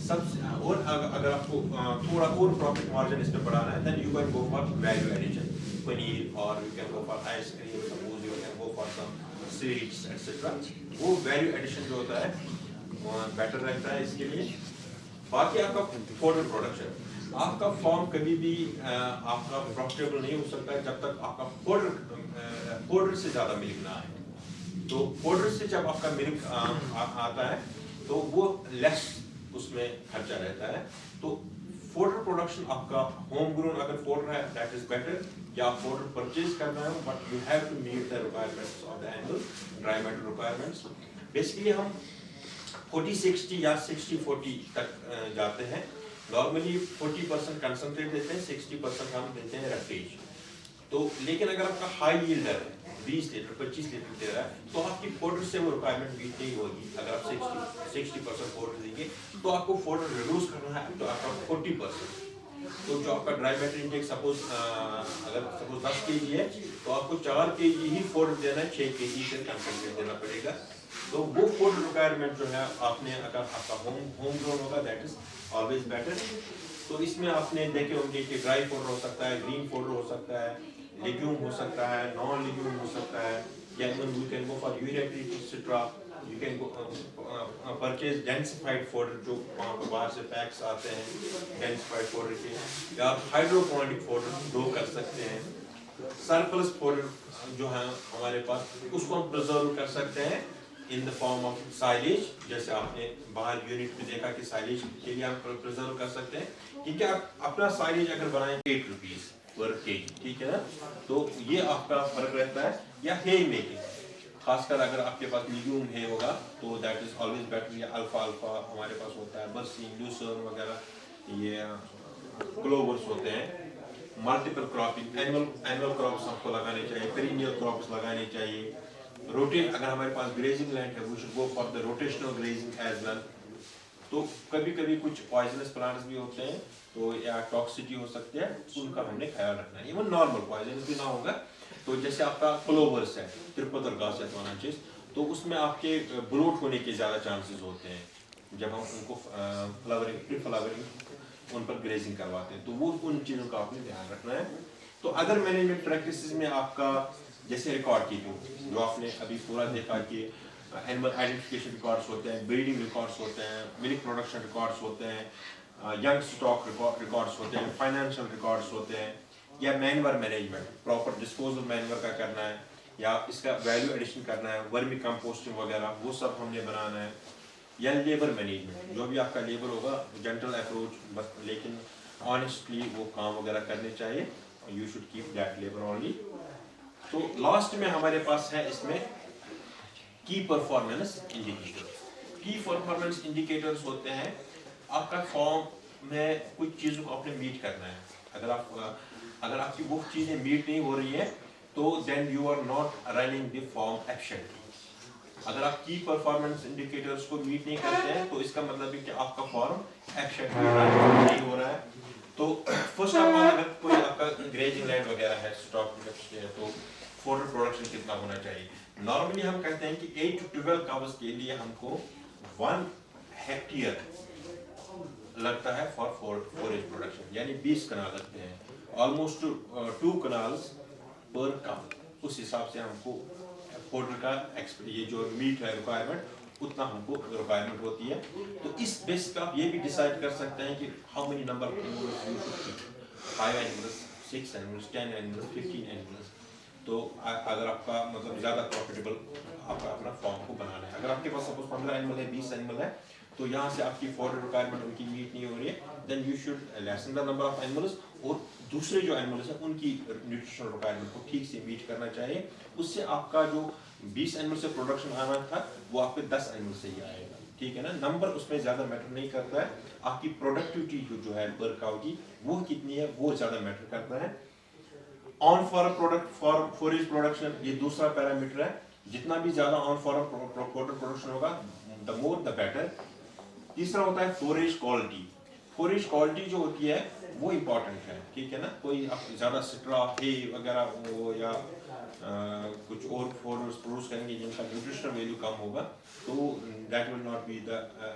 सबसे। और अगर आपको थोड़ा और प्रॉफिट मार्जिन इसमें बढ़ाना है, then you can go for value addition, paneer, और you can go for ice cream, suppose you can go for some sweets etcetera. वो वैल्यू एडिशन जो होता है बेटर रहता है इसके लिए। बाकी आपका फॉर्डर प्रोडक्शन, आपका फॉर्म कभी भी आपका प्रॉफिटेबल नहीं हो सकता है जब तक आपका फॉर्डर से ज़्यादा मिल्क ना आए। तो फॉर्डर से जब आपका मिल्क आता है तो वो लेस उसमें खर्चा रहता है। तो फॉर्डर प्रोडक्शन आपका होम ग्रोन अगर फॉर्डर है दैट इज बेटर, या फॉर्डर परचेज करना है, but you have to meet the requirements of the annual dry matter requirements. Basically हम 40-60 या 60-40 तक जाते हैं। नॉर्मली 40% कंसंट्रेट देते हैं, 60% हम देते हैं रफेज। तो लेकिन अगर आपका हाई यील्डर है 20 लीटर 25 लीटर दे रहा है, तो आपकी फॉर्डर से वो रिक्वायरमेंट मीट नहीं होगी। अगर आप 60% फॉर्डर देंगे तो आपको फॉर्डर रिड्यूस करना है तो आपका 40%। तो जो आपका ड्राई मैटर इंटेक सपोज अगर सपोज 10 kg है, तो आपको 4 kg ही फॉर्डर देना है, 6 kg से कंसंट्रेट देना पड़ेगा। तो वो फॉर्डर रिक्वायरमेंट जो है आपने, अगर आपका होम ग्रोन होगा दैट इज ऑलवेज बेटर। तो इसमें आपने देखे होंगे कि ड्राई फॉर्डर हो सकता है, ग्रीन फॉर्डर हो सकता है, लेग्यूम हो सकता है, नॉन लेग्यूम हो सकता है, या even you can go for urea treat etcetera. You can go purchase densified fodder जो बाहर से पैक्स आते हैं डेंसिफाइड फॉर्डर के, या हाइड्रोपोनिक फॉर्डर ग्रो कर सकते हैं। सरप्लस फॉर्डर जो है हमारे पास, उसको हम प्रिजर्व कर सकते हैं in the form of silage. जैसे आपने बाहर यूनिट में देखा कि साइलेज के लिए हम प्रिजर्व कर सकते हैं, क्योंकि आप अपना साइलेज अगर बनाएं 8 रुपीज पर केजी, ठीक है ना, तो ये आपका फर्क रहता है। या हे मेकिंग, खासकर अगर आपके पास मीडियम है होगा तो दैट इज ऑलवेज बेटर। या अल्फा हमारे पास होता है, बर्सिन, लूसर्न वगैरह, ये क्लोवर्स होते हैं। मल्टीपल क्रॉपिंग, एनुअल क्रॉप्स हमको लगाने चाहिए, पेरिनियल क्रॉप्स लगाने चाहिए। रोटेट, अगर हमारे पास ग्रेजिंग लैंड है we should go for the rotational grazing as well. तो कभी कभी कुछ पॉइजनस प्लांट्स भी होते हैं, तो या टॉक्सिटी हो सकती है, उनका हमने ख्याल रखना है। इवन नॉर्मल पॉइजनस भी ना होगा, तो जैसे आपका क्लोवर्स है, त्रिपदर घास है वाला चीज, तो उसमें आपके ब्लोट होने के ज़्यादा चांसेस होते हैं जब हम उनको फ्लावरिंग, प्री फ्लावरिंग उन पर ग्रेजिंग करवाते हैं। तो वो उन चीज़ों का आपने ध्यान रखना है। तो अगर मैनेजमेंट प्रैक्टिसेस में आपका जैसे रिकॉर्ड कीपिंग जो आपने अभी पूरा देखा कि एनिमल आइडेंटिफिकेशन रिकॉर्ड्स होते हैं, ब्रीडिंग रिकॉर्ड्स होते हैं, मिल्क प्रोडक्शन रिकॉर्ड्स होते हैं, यंग स्टॉक रिकॉर्ड्स होते हैं, फाइनेंशियल रिकॉर्ड्स होते हैं, या manure management, proper disposal manure का करना है, या इसका वैल्यू एडिशन करना है, वर्मी कंपोस्टिंग वगैरह, वो सब हमने बनाना है। या लेबर मैनेजमेंट, जो भी आपका लेबर होगा, जेंटल अप्रोच, बस लेकिन ऑनेस्टली वो काम वगैरह करने चाहिए, you should keep that labour only. तो लास्ट में हमारे पास है इसमें की परफॉर्मेंस इंडिकेटर्स। की परफॉर्मेंस इंडिकेटर्स होते हैं आपका फॉर्म में कुछ चीज़ों को आपने मीट करना है। अगर आपकी वो चीज़ें मीट नहीं हो रही है तो then you are not running the farm efficiently. अगर आप की परफॉर्मेंस इंडिकेटर्स को मीट नहीं करते हैं तो इसका मतलब है कि आपका फॉर्म एफिशिएंटली नहीं हो रहा है। तो फर्स्ट ऑफ ऑल, अगर कोई आपका ग्रेजिंग लैंड वगैरह है, स्टॉक है, तो फॉर्डर प्रोडक्शन कितना होना चाहिए। नॉर्मली हम कहते हैं कि 8 to 12 काउस के लिए हमको 1 हेक्टेयर लगता है फॉर फॉरेज प्रोडक्शन, यानी 20 कनाल लगते हैं, ऑलमोस्ट 2 कनाल्स पर काउ। उस हिसाब से हमको फॉर्डर का ये जो मीट है रिक्वायरमेंट, उतना हमको रिक्वायरमेंट होती है। तो इस बेस पे आप ये भी डिसाइड कर सकते हैं कि how many number of animals you should keep, 5 animals, 6 animals, 10 animals, 15 animals. तो अगर आपका मतलब ज़्यादा प्रॉफिटेबल आपका अपना फॉर्म को बनाना है, अगर आपके पास सपोज 15 एनिमल है, 20 एनिमल है, तो यहाँ से आपकी फॉर्डर रिक्वायरमेंट उनकी मीट नहीं हो रही है, then you should lessen the number of animals, और दूसरे जो एनिमल्स हैं उनकी न्यूट्रिशनल रिक्वायरमेंट को ठीक से मीट करना चाहिए। उससे आपका जो 20 एनिमल से प्रोडक्शन आना था वो आपके 10 एनिमल से ही आएगा, ठीक है ना। नंबर उसमें ज़्यादा मैटर नहीं करता है, आपकी प्रोडक्टिविटी जो है पर काउ की वो कितनी है वो ज़्यादा मैटर करता है। On for product for forage production, ये दूसरा पैरामीटर है, जितना भी ज़्यादा ऑन फॉर प्रोडक्शन होगा द मोर द बेटर। तीसरा होता है फॉरेज क्वालिटी। फोरेज क्वालिटी जो होती है वो इम्पोर्टेंट है, ठीक है ना। कोई ज़्यादा स्ट्रा हे वगैरह वो या कुछ और फोरेज प्रोड्यूस करेंगे जिनका न्यूट्रिशनल वैल्यू कम होगा, तो that will not be the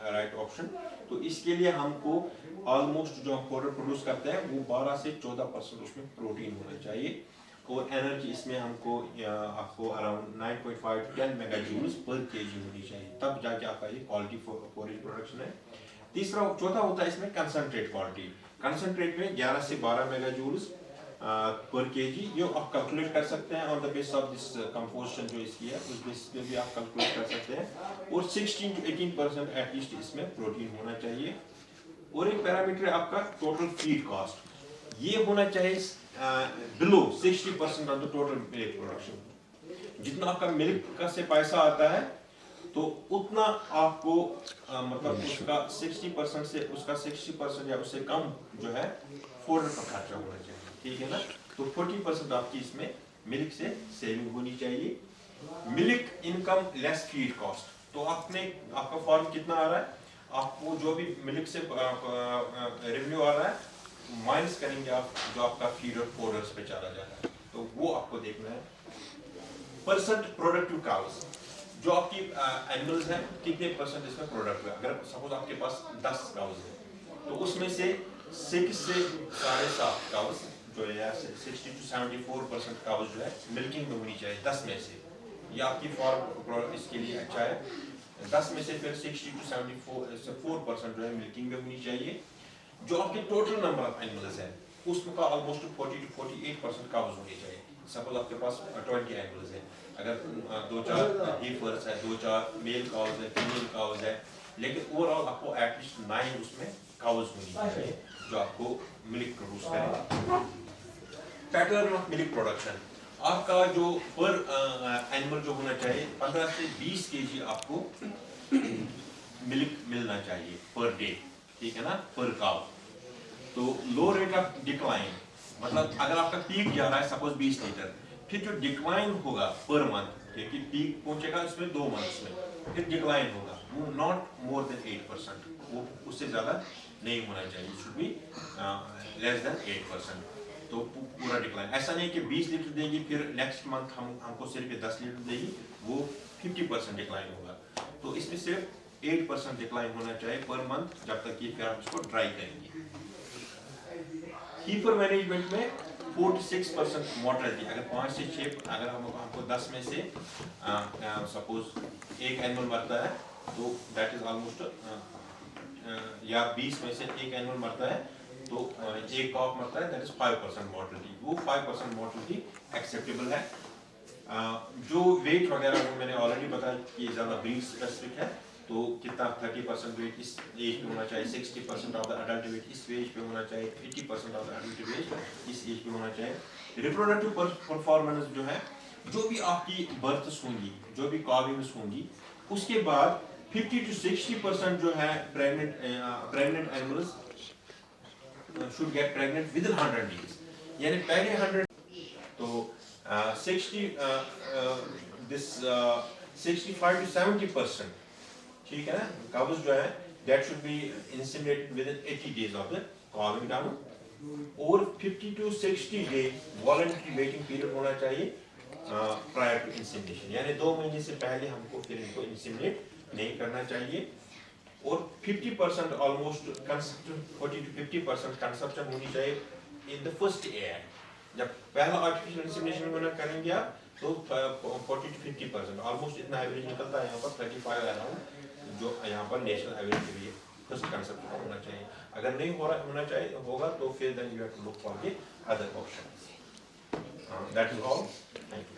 right option. तो इसके लिए हमको ऑलमोस्ट जो हम फोरेज प्रोड्यूस करते हैं वो 12 से 14% उसमें प्रोटीन होना चाहिए, और एनर्जी इसमें हमको आपको around 9.5 to 10 mega joules per KG होनी चाहिए, तब जाके आपका ये क्वालिटी फोरेज प्रोडक्शन है। चौथा होता है इसमें कंसंट्रेट क्वालिटी। कंसंट्रेट में 11 से 12 मेगा जूल्स पर केजी, जो आप कैलकुलेट कर सकते हैं on the base of this composition जो इसकी है, उस बेस पे भी आप कैलकुलेट कर सकते हैं। और 16 to 18% एटलीस्ट इसमें प्रोटीन होना चाहिए। और एक पैरामीटर है आपका टोटल फीड कॉस्ट, ये होना चाहिए below 60% of the total milk production. जितना आपका मिल्क का से पैसा आता है तो उतना आपको मतलब उसका 60% से उसका 60% या उससे कम जो है फूड पर खर्चा होना चाहिए, ठीक है ना। तो 40% आपकी इसमें मिल्क से सेविंग होनी चाहिए। Milk income less feed cost, तो आपका फॉर्म कितना आ रहा है, आपको जो भी मिल्क से रेवेन्यू आ रहा है माइनस करेंगे आप जो आपका फीड और फोडर्स पे चला जा रहा है, तो वो आपको देखना है। परसेंट प्रोडक्टिव काउस, जो आपकी एनिमल्स हैं कितने परसेंट इसमें प्रोडक्ट है। अगर सपोज आपके पास 10 काउस है तो उसमें से 6 से 7.5 काउस जो है 60 to 74% काउस जो है मिल्किंग में होनी चाहिए 10 में से। ये आपकी फॉर्म इसके लिए अच्छा है। 10 में से फिर 60 to 74% जो है मिल्किंग में होनी चाहिए। जो आपके टोटल नंबर ऑफ एनिमल्स है उसका ऑलमोस्ट 40 to 48% काउस होनी चाहिए। सपोज आपके पास 20 एनिमल्स है, अगर 2-4 हीफर्स है, 2-4 मेल काउस है, फीमेल काउस है, लेकिन ओवरऑल आपको एटलीस्ट 9 उसमें काउस होनी चाहिए जो आपको मिल्क प्रोड्यूस करें। पैटर्न ऑफ मिल्क प्रोडक्शन, आपका जो पर एनिमल जो होना चाहिए 15 से 20 केजी आपको मिल्क मिलना चाहिए पर डे, ठीक है ना, पर काउ। तो लो रेट ऑफ डिक्लाइन, मतलब अगर आपका पीक जा रहा है सपोज 20 लीटर, फिर जो डिक्लाइन होगा पर मंथ, क्योंकि पीक पहुंचेगा इसमें 2 मंथ्स में, फिर डिक्लाइन होगा वो नॉट मोर देन 8%, वो उससे ज़्यादा नहीं होना चाहिए, शुड बी लेस देन 8%। तो पूरा डिक्लाइन, ऐसा नहीं कि 20 लीटर देगी फिर नेक्स्ट मंथ हमको सिर्फ 10 लीटर देगी, वो 50% डिक्लाइन होगा। तो इसमें सिर्फ 8% डिक्लाइन होना चाहिए पर मंथ, जब तक ये फिर आप इसको ड्राई करेंगे। कीपर मैनेजमेंट में 4-6% मोर्टेलिटी, अगर 5 से 6, अगर हमको 10 में से सपोज एक एनिमल मरता है तो दैट इज ऑलमोस्ट या 20 में से एक एनिमल मरता है तो एक कॉक मरता है, दैट इज 5% मोर्टेलिटी। वो 5% मोर्टेलिटी एक्सेप्टेबल है। जो वेट वगैरह वो मैंने ऑलरेडी बताया कि ज़्यादा ब्रीड स्पेसिफिक है, तो कितना 30% वेट इस एज पे होना चाहिए, 60% ऑफ द अडल्ट वेट इस एज पे होना चाहिए, 80% ऑफ द अडल्ट वेट इस एज पे होना चाहिए। रिप्रोडक्टिव परफॉर्मेंस जो है, जो भी आपकी बर्थ्स होंगी, जो भी कॉविंग्स होंगी, उसके बाद 50 to 60% जो है pregnant animals should get pregnant with in 100 days, यानी पहले 100, तो 65 to 70%, ठीक है ना, काउस जो है that should be inseminated within 80 days of the calving down, और 50 to 60 day voluntary waiting period होना चाहिए प्रायर टू इंसिमिनेशन, यानी 2 महीने से पहले हमको फिर इनको इंसिमिनेट नहीं करना चाहिए। और 50% ऑलमोस्ट कंसप्शन, 40 to 50% कंसप्शन होनी चाहिए इन द फर्स्ट ईयर। जब पहला आर्टिफिशियल इंसेमिनेशन होना करेंगे आप तो 40 to 50% ऑलमोस्ट इतना एवरेज निकलता है यहाँ पर 35 अराउंड, जो यहाँ पर नेशनल एवरेज के लिए फर्स्ट कंसेप्ट होना चाहिए। अगर नहीं होना चाहिए होगा तो फिर then you have to look for the other options. That is all, thank you.